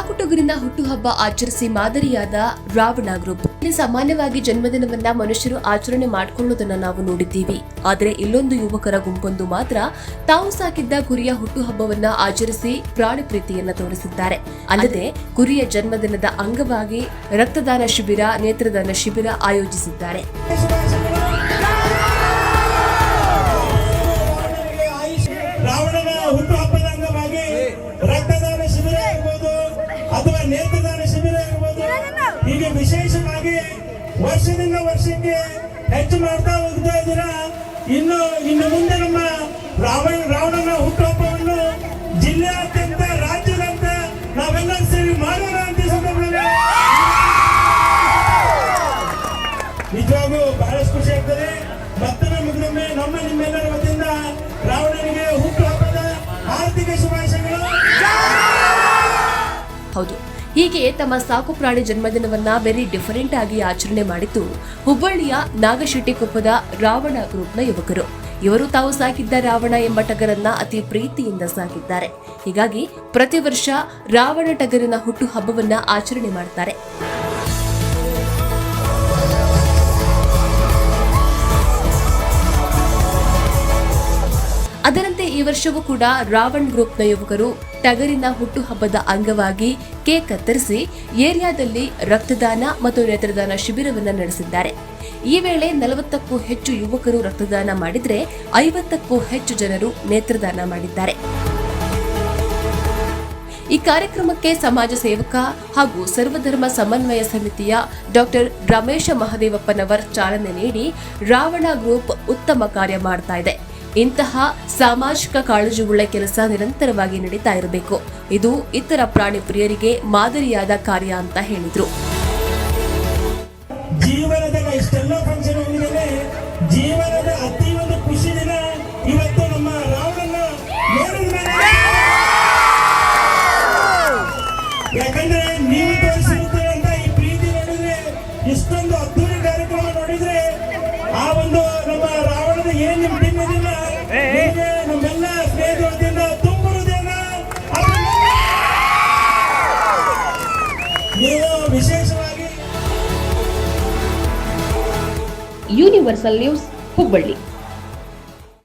ಸಾಕು ಟಗರಿನ ಹುಟ್ಟುಹಬ್ಬ ಆಚರಿಸಿ ಮಾದರಿಯಾದ ರಾವಣ ಗ್ರೂಪ್. ಇಲ್ಲಿ ಸಾಮಾನ್ಯವಾಗಿ ಜನ್ಮದಿನವನ್ನ ಮನುಷ್ಯರು ಆಚರಣೆ ಮಾಡಿಕೊಳ್ಳುವುದನ್ನ ನಾವು ನೋಡಿದ್ದೀವಿ. ಆದರೆ ಇಲ್ಲೊಂದು ಯುವಕರ ಗುಂಪೊಂದು ಮಾತ್ರ ತಾವು ಸಾಕಿದ್ದ ಕುರಿಯ ಹುಟ್ಟುಹಬ್ಬವನ್ನ ಆಚರಿಸಿ ಪ್ರಾಣಿ ಪ್ರೀತಿಯನ್ನ ತೋರಿಸಿದ್ದಾರೆ. ಅಲ್ಲದೆ ಕುರಿಯ ಜನ್ಮದಿನದ ಅಂಗವಾಗಿ ರಕ್ತದಾನ ಶಿಬಿರ, ನೇತ್ರದಾನ ಶಿಬಿರ ಆಯೋಜಿಸಿದ್ದಾರೆ. ರಾವಣನ ಹುಟ್ಟುಹಬ್ಬದ ಅಂಗವಾಗಿ ರಕ್ತದಾನ ಶಿಬಿರ ಇರಬಹುದು ಅಥವಾ ನೇತ್ರದಾನ ಶಿಬಿರ ಇರಬಹುದು. ಹೀಗೆ ವಿಶೇಷವಾಗಿ ವರ್ಷದಿಂದ ವರ್ಷಕ್ಕೆ ಹೆಚ್ಚು ಮಾಡ್ತಾ ಹೋಗ್ತಾ ಇದ್ದೀರಾ. ಇನ್ನು ಮುಂದೆ ನಮ್ಮ ರಾವಣನ ಹುಟ್ಟುಹಬ್ಬವನ್ನು ಜಿಲ್ಲೆಯಾದ್ಯಂತ, ರಾಜ್ಯದಂತ ನಾವೆಲ್ಲರೂ ಸೇರಿ ಮಾಡೋಣ ಅಂತ ಸಂದರ್ಭದಲ್ಲಿ ನಿಜವಾಗೂ ಬಹಳಷ್ಟು ಖುಷಿ ಆಗ್ತದೆ. ಮತ್ತೊಮ್ಮೆ ಮುಗಿದೊಮ್ಮೆ ನಿಮ್ಮೆಲ್ಲರ ವತಿಯಿಂದ ರಾವಣನಿಗೆ ಹುಟ್ಟುಹಬ್ಬದ ಆರ್ಥಿಕ ಶುಭಾಶಯಗಳು. ಹೌದು, ಹೀಗೆ ತಮ್ಮ ಸಾಕು ಪ್ರಾಣಿ ಜನ್ಮದಿನವನ್ನ ವೆರಿ ಡಿಫರೆಂಟ್ ಆಗಿ ಆಚರಣೆ ಮಾಡಿದ್ದು ಹುಬ್ಬಳ್ಳಿಯ ನಾಗಶೆಟ್ಟಿಕೊಪ್ಪದ ರಾವಣ ಗ್ರೂಪ್ನ ಯುವಕರು. ಇವರು ತಾವು ಸಾಕಿದ್ದ ರಾವಣ ಎಂಬ ಟಗರನ್ನ ಅತಿ ಪ್ರೀತಿಯಿಂದ ಸಾಕಿದ್ದಾರೆ. ಹೀಗಾಗಿ ಪ್ರತಿ ವರ್ಷ ರಾವಣ ಟಗರಿನ ಹುಟ್ಟು ಹಬ್ಬವನ್ನ ಆಚರಣೆ ಮಾಡ್ತಾರೆ. ಅದರಂತೆ ಈ ವರ್ಷವೂ ಕೂಡ ರಾವಣ್ ಗ್ರೂಪ್ನ ಯುವಕರು ಟಗರಿನ ಹುಟ್ಟುಹಬ್ಬದ ಅಂಗವಾಗಿ ಕೇಕ್ ಕತ್ತರಿಸಿ ಏರಿಯಾದಲ್ಲಿ ರಕ್ತದಾನ ಮತ್ತು ನೇತ್ರದಾನ ಶಿಬಿರವನ್ನು ನಡೆಸಿದ್ದಾರೆ. ಈ ವೇಳೆ 40ಕ್ಕೂ ಹೆಚ್ಚು ಯುವಕರು ರಕ್ತದಾನ ಮಾಡಿದ್ರೆ 50ಕ್ಕೂ ಹೆಚ್ಚು ಜನರು ನೇತ್ರದಾನ ಮಾಡಿದ್ದಾರೆ. ಈ ಕಾರ್ಯಕ್ರಮಕ್ಕೆ ಸಮಾಜ ಸೇವಕ ಹಾಗೂ ಸರ್ವಧರ್ಮ ಸಮನ್ವಯ ಸಮಿತಿಯ ಡಾಕ್ಟರ್ ರಮೇಶ ಮಹದೇವಪ್ಪನವರ್ ಚಾಲನೆ ನೀಡಿ ರಾವಣ ಗ್ರೂಪ್ ಉತ್ತಮ ಕಾರ್ಯ ಮಾಡ್ತಾ ಇದೆ. ಇಂತಹ ಸಾಮಾಜಿಕ ಕಾಳಜಿಯುಳ್ಳ ಕೆಲಸ ನಿರಂತರವಾಗಿ ನಡೀತಾ ಇರಬೇಕು. ಇದು ಇತರ ಪ್ರಾಣಿ ಪ್ರಿಯರಿಗೆ ಮಾದರಿಯಾದ ಕಾರ್ಯ ಅಂತ ಹೇಳಿದ್ರು. ಜೀವನದ ಇಷ್ಟೆಲ್ಲ ಫಂಕ್ಷನ್ ಹೋಗಿದ್ದೇನೆ. ಜೀವನದ ಅತಿ ಒಂದು ಖುಷಿ ದಿನ ಇವತ್ತು ನಮ್ಮ ರಾವಣನ ನೋಡಿದ ಮೇಲೆ. ಯಾಕಂದ್ರೆ ನೀವು ತೋರಿಸಿರುತ್ತೀರ ಅಂತ ಈ ಪ್ರೀತಿ ನೋಡಿದ್ರೆ, ಇಷ್ಟೊಂದು ಅದ್ದೂರಿ ಕಾರ್ಯಕ್ರಮ ನೋಡಿದ್ರೆ, ಆ ಒಂದು ನಮ್ಮ ರಾವಣದ ಏನ್ ನಿಮ್ ಟಿನ್ನದಿಲ್ಲ ನಮ್ಮೆಲ್ಲ ಸ್ನೇಹಿತರಿಂದ ತುಂಬುವುದೇನ ನೀವು ವಿಶೇಷವಾಗಿ. Universal news, Hubballi.